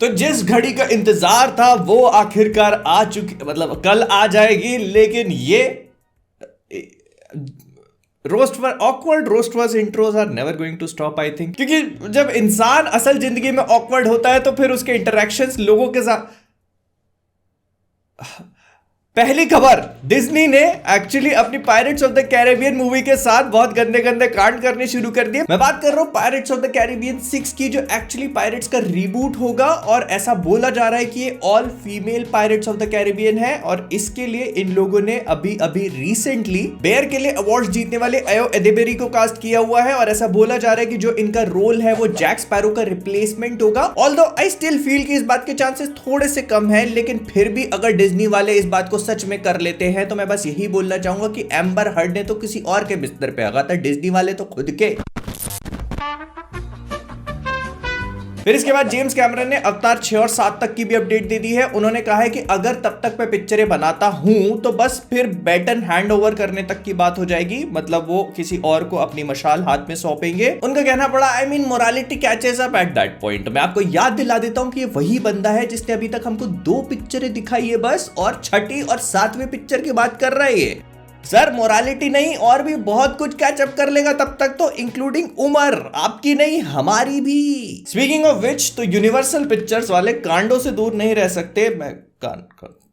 तो जिस घड़ी का इंतजार था वो आखिरकार आ चुकी, मतलब कल आ जाएगी। लेकिन ये awkward roast verse intros are never going to stop I think, क्योंकि जब इंसान असल जिंदगी में ऑकवर्ड होता है तो फिर उसके इंटरेक्शंस लोगों के साथ। पहली खबर, डिज्नी ने एक्चुअली अपनी pirates of the Caribbean movie के साथ बहुत गंदे गंदे कांड करने शुरू कर दिए। मैं बात कर रहा हूं पायरेट्स ऑफ द कैरेबियन 6 की, जो एक्चुअली पायरेट्स का रीबूट होगा। और ऐसा बोला जा रहा है कि ये all female pirates of the Caribbean है। और इसके लिए इन लोगों ने अभी अभी रिसेंटली बेयर के लिए अवार्ड जीतने वाले अयो एडेबेरी को कास्ट किया हुआ है। और ऐसा बोला जा रहा है कि जो इनका रोल है वो जैक स्पैरो का रिप्लेसमेंट होगा। ऑल्दो आई स्टिल फील कि इस बात के चांसेस थोड़े से कम है, लेकिन फिर भी अगर डिज्नी वाले इस बात को सच में कर लेते हैं तो मैं बस यही बोलना चाहूंगा कि एम्बर हर्ड ने तो किसी और के बिस्तर पे आगा था, डिज्नी वाले तो खुद के। फिर इसके बाद जेम्स कैमरन ने अवतार 6 और 7 तक की भी अपडेट दे दी है। उन्होंने कहा है कि अगर तब तक मैं पिक्चरें बनाता हूं तो बस फिर बैटन हैंड ओवर करने तक की बात हो जाएगी, मतलब वो किसी और को अपनी मशाल हाथ में सौंपेंगे। उनका कहना पड़ा I mean morality catches up at that point. मैं आपको याद दिला देता हूं कि ये वही बंदा है जिसने अभी तक हमको 2 पिक्चरें दिखाई है बस, और 6ठी और 7वीं पिक्चर की बात कर रहे हैं। सर मोरालिटी नहीं और भी बहुत कुछ कैचअप कर लेगा तब तक तो, इंक्लूडिंग उम्र, आपकी नहीं हमारी भी। स्पीकिंग ऑफ विच, तो यूनिवर्सल पिक्चर्स वाले कांडों से दूर नहीं रह सकते। मैं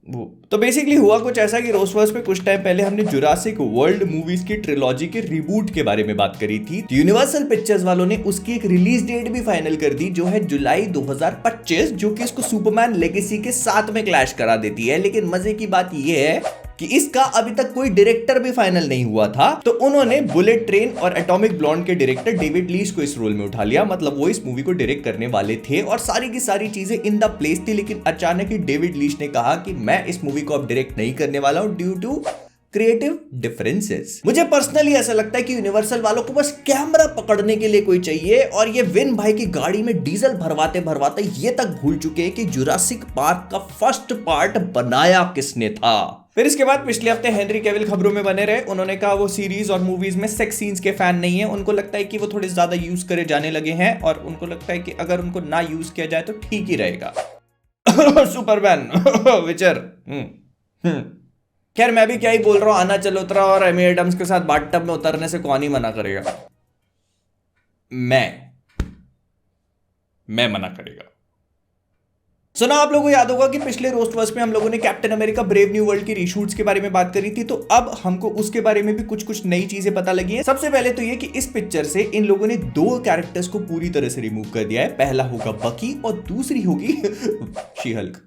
वो तो बेसिकली हुआ कुछ ऐसा कि रोसवर्स पे कुछ टाइम पहले हमने जुरासिक वर्ल्ड मूवीज की ट्रिलॉजी के रिबूट के बारे में बात करी थी। तो यूनिवर्सल पिक्चर्स वालों ने उसकी एक रिलीज डेट भी फाइनल कर दी, जो है जुलाई 2025, जो कि इसको सुपरमैन लेगेसी के साथ में क्लैश करा देती है। लेकिन मजे की बात यह है कि इसका अभी तक कोई डायरेक्टर भी फाइनल नहीं हुआ था। तो उन्होंने बुलेट ट्रेन और एटॉमिक ब्लॉन्ड के डायरेक्टर डेविड लीच को इस रोल में उठा लिया, मतलब वो इस मूवी को डायरेक्ट करने वाले थे और सारी की सारी चीजें इन द प्लेस थी। लेकिन अचानक ही डेविड लीच ने कहा कि मैं इस मूवी को अब डायरेक्ट नहीं करने वाला हूं ड्यू टू क्रिएटिव डिफरेंसेस। मुझे पर्सनली ऐसा लगता है कि यूनिवर्सल वालों को बस कैमरा पकड़ने के लिए कोई चाहिए, और ये विन भाई की गाड़ी में डीजल भरवाते भरवाते ये तक भूल चुके हैं कि जुरासिक पार्क का फर्स्ट पार्ट बनाया किसने था। फिर इसके बाद पिछले हफ्ते हेनरी कैविल खबरों में बने रहे। उन्होंने कहा वो सीरीज और मूवीज में सेक्स सीन्स के फैन नहीं है। उनको लगता है कि वो थोड़े ज्यादा यूज करे जाने लगे हैं, और उनको लगता है कि अगर उनको ना यूज किया जाए तो ठीक ही रहेगा। सुपरमैन, विचर, खैर मैं भी क्या ही बोल रहा हूं, आना चलोत्रा और एमी एडम्स के साथ बाथटब में उतरने से कौन ही मना करेगा। मैं मना करेगा। सुना आप लोगों को याद होगा कि पिछले रोस्टवर्स में हम लोगों ने captain America brave new world की रीशूट्स के बारे में बात करी थी। तो अब हमको उसके बारे में भी कुछ नई चीजें पता लगी हैं। सबसे पहले तो ये कि इस पिक्चर से इन लोगों ने 2 कैरेक्टर्स को पूरी तरह से रिमूव कर दिया है। पहला होगा बकी और दूसरी होगी शी हल्क।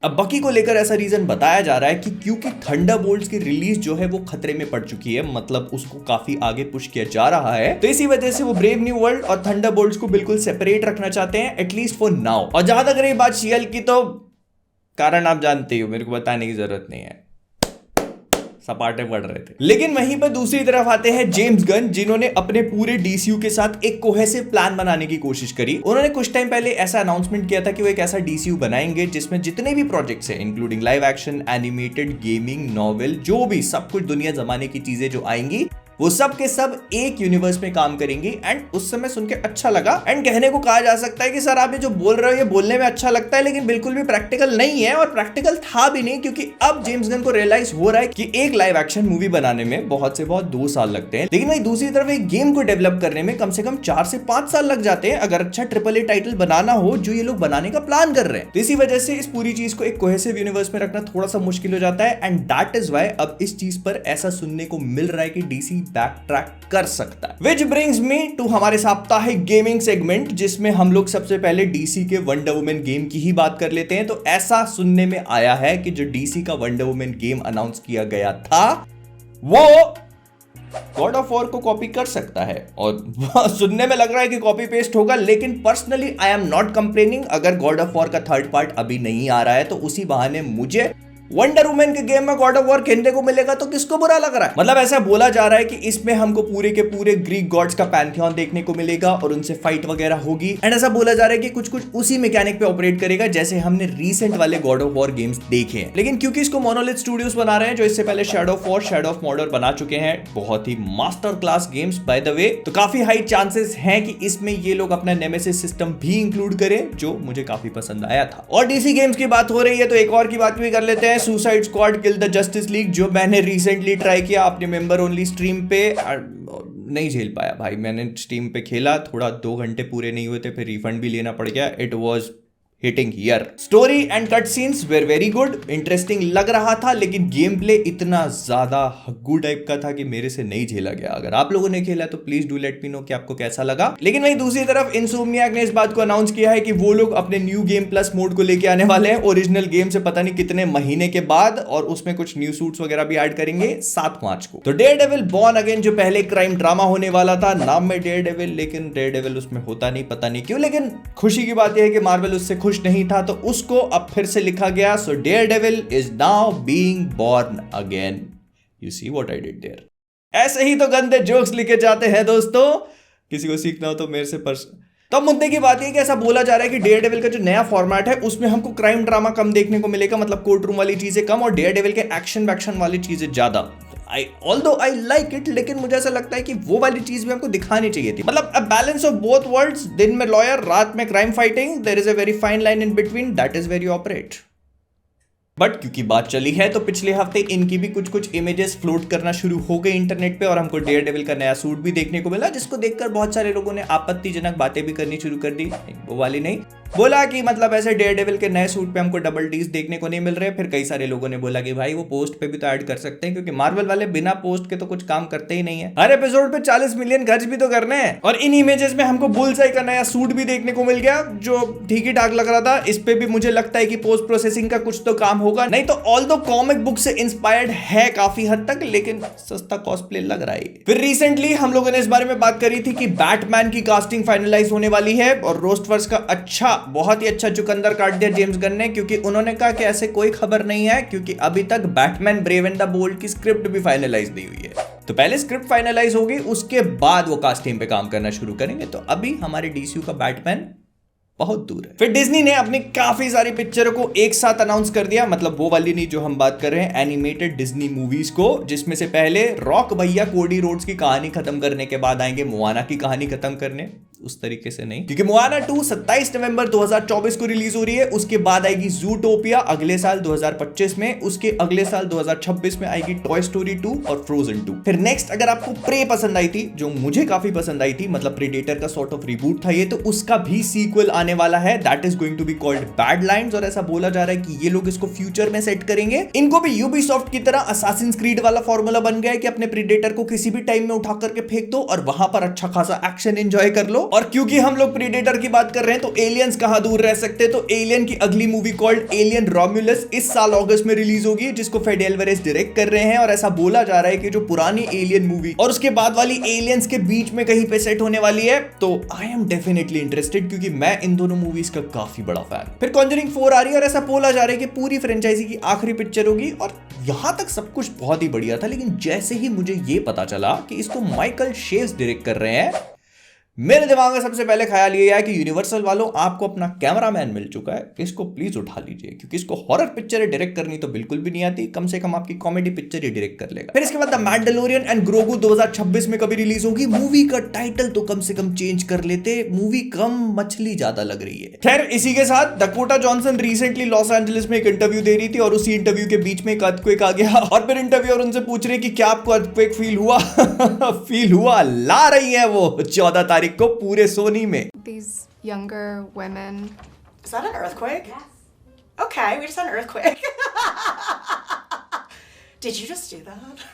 अब बकी को लेकर ऐसा रीजन बताया जा रहा है कि क्योंकि थंडरबोल्ट्स की रिलीज जो है वो खतरे में पड़ चुकी है, मतलब उसको काफी आगे पुश किया जा रहा है। तो इसी वजह से वो ब्रेव न्यू वर्ल्ड और थंडरबोल्ट्स को बिल्कुल सेपरेट रखना चाहते हैं, एटलीस्ट फॉर नाउ। और जहां तक रही बात शीयल की, तो कारण आप जानते हो, मेरे को बताने की जरूरत नहीं है, सपाटे पड़ रहे थे। लेकिन वहीं पर दूसरी तरफ आते हैं जेम्स गन, जिन्होंने अपने पूरे डीसीयू के साथ एक कोहेसिव प्लान बनाने की कोशिश करी। उन्होंने कुछ टाइम पहले ऐसा अनाउंसमेंट किया था कि वो एक ऐसा डीसीयू बनाएंगे जिसमें जितने भी प्रोजेक्ट्स हैं, including live action, animated, gaming, novel, जो भी सब कुछ दुनिया जमाने की चीजें जो आएंगी, वो सब के सब एक यूनिवर्स में काम करेंगी। एंड उस समय सुन के अच्छा लगा। एंड कहने को कहा जा सकता है कि सर आप ये जो बोल रहे हो ये बोलने में अच्छा लगता है, लेकिन बिल्कुल भी प्रैक्टिकल नहीं है, और प्रैक्टिकल था भी नहीं, क्योंकि अब जेम्स गन को रियलाइज हो रहा है कि एक लाइव एक्शन मूवी बनाने में बहुत से बहुत 2 साल लगते हैं, लेकिन वही दूसरी तरफ एक गेम को डेवलप करने में कम से कम 4 से 5 साल लग जाते हैं, अगर अच्छा AAA टाइटल बनाना हो जो ये लोग बनाने का प्लान कर रहे हैं। तो इसी वजह से इस पूरी चीज को एक कोहेसिव यूनिवर्स में रखना थोड़ा सा मुश्किल हो जाता है। एंड दैट इज व्हाई अब इस चीज पर ऐसा सुनने को मिल रहा है कि डीसी बैक ट्रैक कर सकता है। Which brings me to हमारे साप्ताहिक गेमिंग सेगमेंट, जिसमें हम लोग सबसे पहले डीसी के वंडर वुमन गेम की ही बात कर लेते हैं। तो ऐसा सुनने में आया है कि जो डीसी का वंडर वुमन गेम अनाउंस किया गया था वो गॉड ऑफ वॉर को कॉपी कर सकता है, और सुनने में लग रहा है कि कॉपी पेस्ट होगा। लेकिन personally I am not complaining. अगर गॉड ऑफ वॉर का 3rd पार्ट अभी नहीं आ रहा है तो उसी बहाने मुझे वंडर वुमन के गेम में गॉड ऑफ वॉर खेलने को मिलेगा तो किसको बुरा लग रहा है। मतलब ऐसा बोला जा रहा है कि इसमें हमको पूरे के पूरे ग्रीक गॉड्स का पैंथियन देखने को मिलेगा और उनसे फाइट वगैरह होगी। एंड ऐसा बोला जा रहा है कि कुछ कुछ उसी मैकेनिक पे ऑपरेट करेगा जैसे हमने रीसेंट वाले गॉड ऑफ वॉर गेम्स देखे हैं। लेकिन क्योंकि इसको मोनोलिथ स्टूडियोज बना रहे हैं जो इससे पहले Shadow of War, Shadow of Mordor बना चुके हैं, बहुत ही master class games by the way, तो काफी हाई चांसेस हैं कि इसमें ये लोग अपना नेमेसिस सिस्टम भी इंक्लूड करें, जो मुझे काफी पसंद आया था। और डीसी गेम्स की बात हो रही है तो एक और की बात भी कर लेते हैं, suicide squad kill the justice league, जो मैंने रिसेंटली ट्राई किया अपने मेंबर ओनली स्ट्रीम पे, नहीं झेल पाया भाई। मैंने स्टीम पे खेला, थोड़ा 2 घंटे पूरे नहीं हुए थे, फिर रिफंड भी लेना पड़ गया। It was hitting here. Story and cut scenes were very good, interesting लग रहा था, लेकिन गेम प्ले इतना ज्यादा हग्गू टाइप का था कि मेरे से नहीं झेला गया। अगर आप लोगों ने खेला तो please do let me know कि आपको कैसा लगा। लेकिन वहीं दूसरी तरफ इनसोम्नियाक ने इस बात को अनाउंस किया है कि वो लोग अपने न्यू गेम प्लस मोड को लेके आने वाले हैं ओरिजिनल गेम से पता नहीं कितने महीने के बाद, और उसमें कुछ न्यू सूट्स वगैरह भी ऐड करेंगे 7 मार्च को। तो डेयरडेविल बॉर्न अगेन जो पहले क्राइम ड्रामा होने वाला था, नाम में डेयरडेविल, लेकिन डेयरडेविल उसमें होता नहीं, पता नहीं क्यों। लेकिन खुशी की बात यह है कि मार्वल उससे खुश नहीं था, तो उसको अब फिर से लिखा गया। So Daredevil is now being born again. You see what I did there. ऐसे ही तो गंदे जोक्स लिखे जाते हैं दोस्तों, किसी को सीखना हो तो मेरे से तो मुद्दे की बात है कि ऐसा बोला जा रहा है कि डेयरडेविल का जो नया फॉर्मेट है उसमें हमको क्राइम ड्रामा कम देखने को मिलेगा, मतलब कोर्ट रूम वाली चीजें कम और डेयरडेविल के एक्शन वैक्शन वाली चीजें ज्यादा। ऑल्दो आई लाइक इट, लेकिन मुझे ऐसा लगता है कि वो वाली चीज भी हमको दिखानी चाहिए थी। मतलब a balance of both worlds, दिन में लॉयर, रात में crime fighting, there is a very fine line in between, that is very operate. But क्योंकि बात चली है तो पिछले हफ्ते इनकी भी कुछ कुछ इमेजेस फ्लोट करना शुरू हो गए इंटरनेट पे, और हमको डेयरडेविल का नया सूट भी देखने को मिला, जिसको देखकर बहुत सारे लोगों ने आपत्तिजनक बातें भी करनी शुरू कर दी। वो वाली नहीं, बोला कि मतलब ऐसे डेयरडेविल के नए सूट पे हमको डबल डीज देखने को नहीं मिल रहे। फिर कई सारे लोगों ने बोला कि भाई वो पोस्ट पे भी तो ऐड कर सकते हैं, क्योंकि मार्वल वाले बिना पोस्ट के तो कुछ काम करते ही नहीं है, हर एपिसोड पे 40 मिलियन खर्च भी तो करने हैं। और इन इमेजेस में हमको बुलसाई का नया सूट भी देखने को मिल गया, जो ठीक ही ठाक लग रहा था। इस पे भी मुझे लगता है कि पोस्ट प्रोसेसिंग का कुछ तो काम होगा, नहीं तो ऑल्दो कॉमिक बुक से इंस्पायर्ड है काफी हद तक, लेकिन सस्ता कॉस्प्ले लग रहा है। फिर रिसेंटली हम लोगों ने इस बारे में बात करी थी कि बैटमैन की कास्टिंग फाइनलाइज होने वाली है, और रोस्टवर्स का बहुत ही अच्छा चुकंदर काट दिया जेम्स गन ने, क्योंकि उन्होंने कहा कि ऐसे कोई खबर नहीं है, क्योंकि अभी तक Batman brave and the bold की स्क्रिप्ट भी फाइनलाइज नहीं हुई है। तो पहले स्क्रिप्ट फाइनलाइज होगी, उसके बाद वो कास्टिंग पे काम करना शुरू करेंगे। तो अभी हमारे डीसीयू का बैटमैन बहुत दूर है। फिर डिज्नी ने अपनी काफी सारी पिक्चरों को एक साथ अनाउंस कर दिया, मतलब वो वाली नहीं जो हम बात कर रहे हैं, एनिमेटेड डिज्नी मूवीज को, जिसमें से पहले रॉक भैया कोडी रोड्स की कहानी खत्म करने के बाद आएंगे मोआना की कहानी खत्म करने। उस तरीके से नहीं, क्योंकि मोआना 2 27 नवंबर 2024 को रिलीज हो रही है। उसके बाद आएगी ज़ूटोपिया अगले साल 2025 में, उसके अगले साल 2026 में आएगी टॉय स्टोरी 2 और फ्रोजन 2। फिर नेक्स्ट अगर आपको प्रे पसंद आई थी, जो मुझे काफी पसंद आई थी, मतलब प्रेडेटर का सॉर्ट ऑफ रिबूट था ये, तो उसका भी सीक्वल आने वाला है, that is going to be called Badlands. और ऐसा बोला जा रहा है कि ये लोग इसको फ्यूचर में सेट करेंगे। इनको भी यूबीसॉफ्ट की तरह असासिन्स क्रीड वाला फॉर्मूला बन गया है कि अपने प्रेडेटर को किसी भी टाइम में उठा करके फेंक दो और वहां पर अच्छा खासा एक्शन एंजॉय कर लो। और क्योंकि हम लोग प्रेडेटर की बात कर रहे हैं तो एलियंस कहां दूर रह सकते, तो एलियन की अगली मूवी कॉल्ड एलियन रोम्युलस इस साल अगस्त में रिलीज होगी, जिसको फेड एल्वारेज डायरेक्ट कर रहे हैं। और ऐसा बोला जा रहा है कि जो पुरानी एलियन मूवी और उसके बाद वाली एलियंस के बीच में कहीं पे सेट होने वाली है। तो आई एम डेफिनेटली इंटरेस्टेड, क्योंकि मैं इन दोनों मूवीज का काफी बड़ा फैन। फिर कॉन्जरिंग 4 आ रही है, और ऐसा बोला जा रहा है कि पूरी फ्रेंचाइजी की आखिरी पिक्चर होगी। और यहां तक सब कुछ बहुत ही बढ़िया था, लेकिन जैसे ही मुझे ये पता चला कि इसको माइकल शेव्स डायरेक्ट कर रहे हैं, मेरे दिमाग में सबसे पहले ख्याल ये आया कि यूनिवर्सल वालों, आपको अपना कैमरामैन मिल चुका है, इसको प्लीज उठा लीजिए, क्योंकि इसको हॉरर पिक्चरें डायरेक्ट करनी तो बिल्कुल भी नहीं आती, कम से कम आपकी कॉमेडी पिक्चर ही डायरेक्ट कर लेगा। फिर इसके बाद द मैंडलोरियन एंड ग्रोगू 2026 में कभी रिलीज होगी। मूवी का टाइटल तो कम से कम चेंज कर लेते, मूवी कम मछली ज्यादा लग रही है। खैर इसी के साथ Dakota Johnson recently Los Angeles में एक इंटरव्यू दे रही थी, और उसी इंटरव्यू के बीच में एक अर्थक्वेक आ गया, और फिर इंटरव्यूअर उनसे पूछ रहे कि क्या आपको अर्थक्वेक फील हुआ? फील हुआ, ला रही है वो 14 तारीख को पूरे सोनी में। These younger women. Is that an earthquake? Yes. Okay, we just had an earthquake. Did you just do that?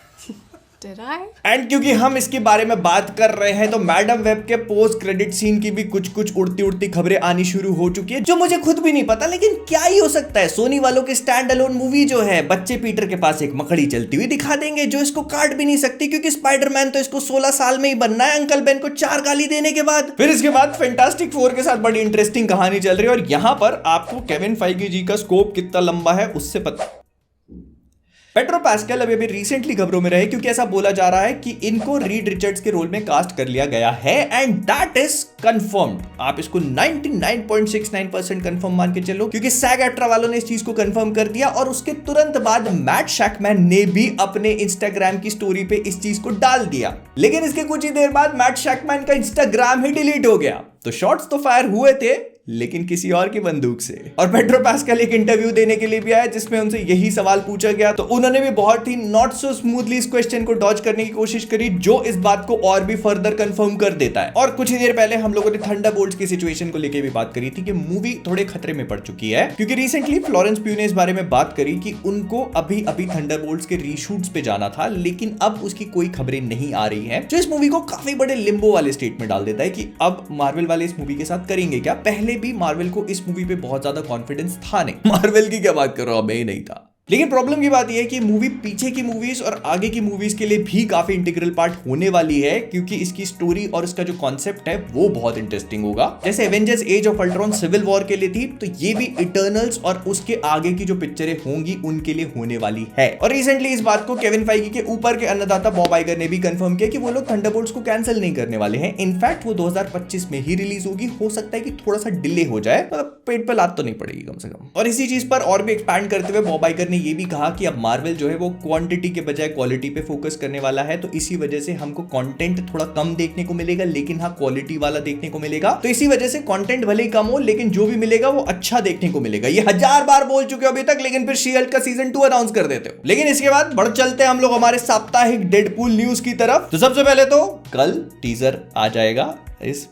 Did I? And क्योंकि हम इसके बारे में बात कर रहे हैं, तो मैडम वेब के पोस्ट क्रेडिट सीन की भी कुछ कुछ उड़ती उड़ती खबरें आनी शुरू हो चुकी है, जो मुझे खुद भी नहीं पता, लेकिन क्या ही हो सकता है। सोनी वालों की स्टैंड अलोन मूवी जो है, बच्चे पीटर के पास एक मकड़ी चलती हुई दिखा देंगे, जो इसको काट भी नहीं सकती, क्योंकि स्पाइडरमैन तो इसको 16 साल में ही बनना है अंकल बेन को 4 गाली देने के बाद। फिर इसके बाद फैंटास्टिक 4 के साथ बड़ी इंटरेस्टिंग कहानी चल रही है, और यहां पर आपको केविन फाइगी जी का स्कोप कितना लंबा है उससे पता। पेड्रो पास्कल अभी रिसेंटली खबरों में रहे क्योंकि ऐसा बोला जा रहा है कि इनको रीड रिचर्ड्स के रोल में कास्ट कर लिया गया है एंड दैट इज कंफर्म्ड। आप इसको 99.69% कंफर्म मान के चलो क्योंकि SAG-AFTRA वालों ने इस चीज को कंफर्म कर दिया और उसके तुरंत बाद मैट शैकमैन ने भी अपने इंस्टाग्राम की स्टोरी पे इस चीज को डाल दिया। लेकिन इसके कुछ ही देर बाद मैट शैकमैन का इंस्टाग्राम ही डिलीट हो गया। तो शॉट्स तो फायर हुए थे लेकिन किसी और की बंदूक से। और पेड्रो पास्कल एक इंटरव्यू देने के लिए भी आया जिसमें उनसे यही सवाल पूछा गया तो उन्होंने भी बहुत ही नॉट सो स्मूथली इस क्वेश्चन को डॉज करने की कोशिश करी जो इस बात को और भी फर्दर कंफर्म कर देता है। और कुछ ही देर पहले हम लोगों ने थंडरबोल्ट्स की सिचुएशन को लेकर भी बात करी थी कि मूवी थोड़े खतरे में पड़ चुकी है क्योंकि रिसेंटली फ्लोरेंस प्यू ने इस बारे में बात करी कि उनको अभी थंडरबोल्ट्स के रीशूट्स पे जाना था लेकिन अब उसकी कोई खबरें नहीं आ रही है जो इस मूवी को काफी बड़े लिम्बो वाले स्टेट में डाल देता है कि अब मार्वल वाले इस मूवी के साथ करेंगे क्या। पहले भी मार्वल को इस मूवी पे बहुत ज्यादा कॉन्फिडेंस था नहीं, मार्वल की क्या बात कर रहा हूं, मैं ही नहीं था। लेकिन प्रॉब्लम की बात यह है कि मूवी पीछे की मूवीज और आगे की मूवीज के लिए भी काफी इंटीग्रल पार्ट होने वाली है क्योंकि इसकी स्टोरी और इसका जो कॉन्सेप्ट है वो बहुत इंटरेस्टिंग होगा। जैसे Avengers Age of Ultron Civil War के लिए थी तो ये भी इटर्नल्स और उसके आगे की जो पिक्चरें होंगी उनके लिए होने वाली है। और रिसेंटली इस बात को केविन फाइगी के ऊपर के अन्नदाता बॉब आइगर ने भी कंफर्म किया कि वो लोग थंडरबोल्ट्स को कैंसिल नहीं करने वाले हैं। इनफैक्ट वो 2025 में ही रिलीज होगी। हो सकता है कि थोड़ा सा डिले हो जाए, मतलब पेट पे लात तो नहीं पड़ेगी कम से कम। और इसी चीज पर और भी एक्सपैंड करते हुए बॉब आइगर ने ये भी कहा कि मार्वल जो है वो क्वांटिटी के बजाय क्वालिटी पे फोकस करने वाला है तो इसी वजह से हमको कंटेंट थोड़ा कम देखने को मिलेगा लेकिन हाँ क्वालिटी वाला देखने को मिलेगा। तो इसी वजह से कंटेंट भले ही कम हो लेकिन जो भी मिलेगा वो अच्छा देखने को मिलेगा। ये 1000 बार बोल चुके हो अभी तक लेकिन फिर शी-हल्क का सीजन 2 अनाउंस कर देते हो। लेकिन इसके बाद बढ़ चलते हैं हम लोग हमारे साप्ताहिक डेडपूल न्यूज की तरफ। तो सबसे पहले तो कल टीजर आ जाएगा,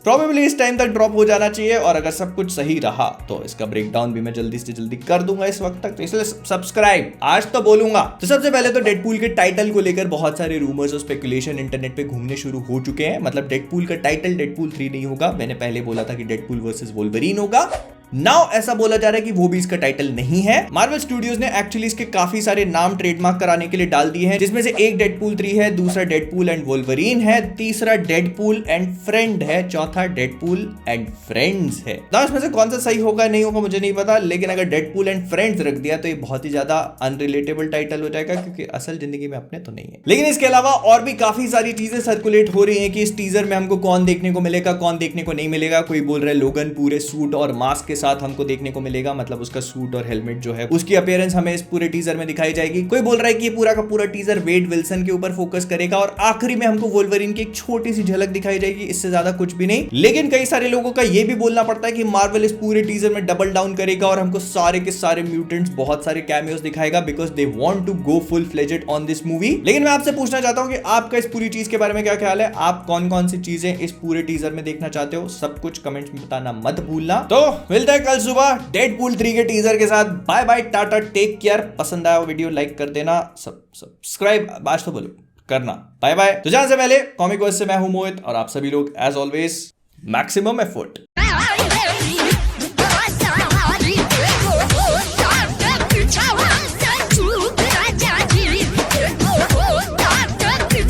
प्रोबेबली इस टाइम तक ड्रॉप हो जाना चाहिए और अगर सब कुछ सही रहा तो इसका ब्रेकडाउन भी मैं जल्दी से जल्दी कर दूंगा इस वक्त तक, तो इसलिए सब्सक्राइब आज तो बोलूंगा। तो सबसे पहले तो डेडपूल के टाइटल को लेकर बहुत सारे रूमर्स और स्पेकुलेशन इंटरनेट पे घूमने शुरू हो चुके हैं। मतलब डेडपूल का टाइटल डेडपूल 3 नहीं होगा, मैंने पहले बोला था कि डेडपूल वर्सेस वोल्वरीन होगा। नाउ ऐसा बोला जा रहा है कि वो भी इसका टाइटल नहीं है। मार्वल स्टूडियोज ने एक्चुअली इसके काफी सारे नाम ट्रेडमार्क कराने के लिए डाल दिए हैं जिसमें से एक डेडपूल 3 है, दूसरा डेडपूल एंड वोल्वरीन है, तीसरा डेडपूल एंड फ्रेंड है, चौथा डेडपूल एंड फ्रेंड्स है। ना इसमें से कौन सा सही होगा नहीं होगा मुझे नहीं पता, लेकिन अगर डेडपूल एंड फ्रेंड्स रख दिया तो ये बहुत ही ज्यादा अनरिलेटेबल टाइटल हो जाएगा क्योंकि असल जिंदगी में अपने तो नहीं है। लेकिन इसके अलावा और भी काफी सारी चीजें सर्कुलेट हो रही है कि इस टीजर में हमको कौन देखने को मिलेगा कौन देखने को नहीं मिलेगा। कोई बोल रहा है लोगन पूरे सूट और मास्क के साथ हमको देखने को मिलेगा, मतलब उसका सूट और हेलमेट जो है उसकी अपीयरेंस हमें इस पूरे टीजर में दिखाई जाएगी। कोई बोल रहा है कि ये पूरा का पूरा टीजर वेड विल्सन के ऊपर फोकस करेगा और आखिरी में हमको वोल्वरीन की एक छोटी सी झलक दिखाई जाएगी, इससे ज्यादा कुछ भी नहीं। लेकिन कई सारे लोगों का ये भी बोलना पड़ता है कि मार्वल इस पूरे टीजर में डबल डाउन करेगा और हमको सारे के सारे म्यूटेंट्स बहुत सारे कैमियोस दिखाएगा because they want to go full fledged on this movie. लेकिन मैं आपसे पूछना चाहता हूं कि आपका इस पूरी चीज के बारे में क्या ख्याल है, आप कौन कौन सी चीजें इस पूरे टीजर में देखना चाहते हो, सब कुछ कमेंट्स में बताना मत भूलना। तो मिलते हैं कल सुबह डेडपूल 3 के टीजर के साथ। Bye bye, tata, take care. पसंद आया वीडियो लाइक कर देना, सब्सक्राइब आज तो बोलो करना। Bye bye. तो जाने से पहले कॉमिक वर्स से मैं हूं मोहित और आप सभी लोग एज ऑलवेज मैक्सिमम एफर्ट।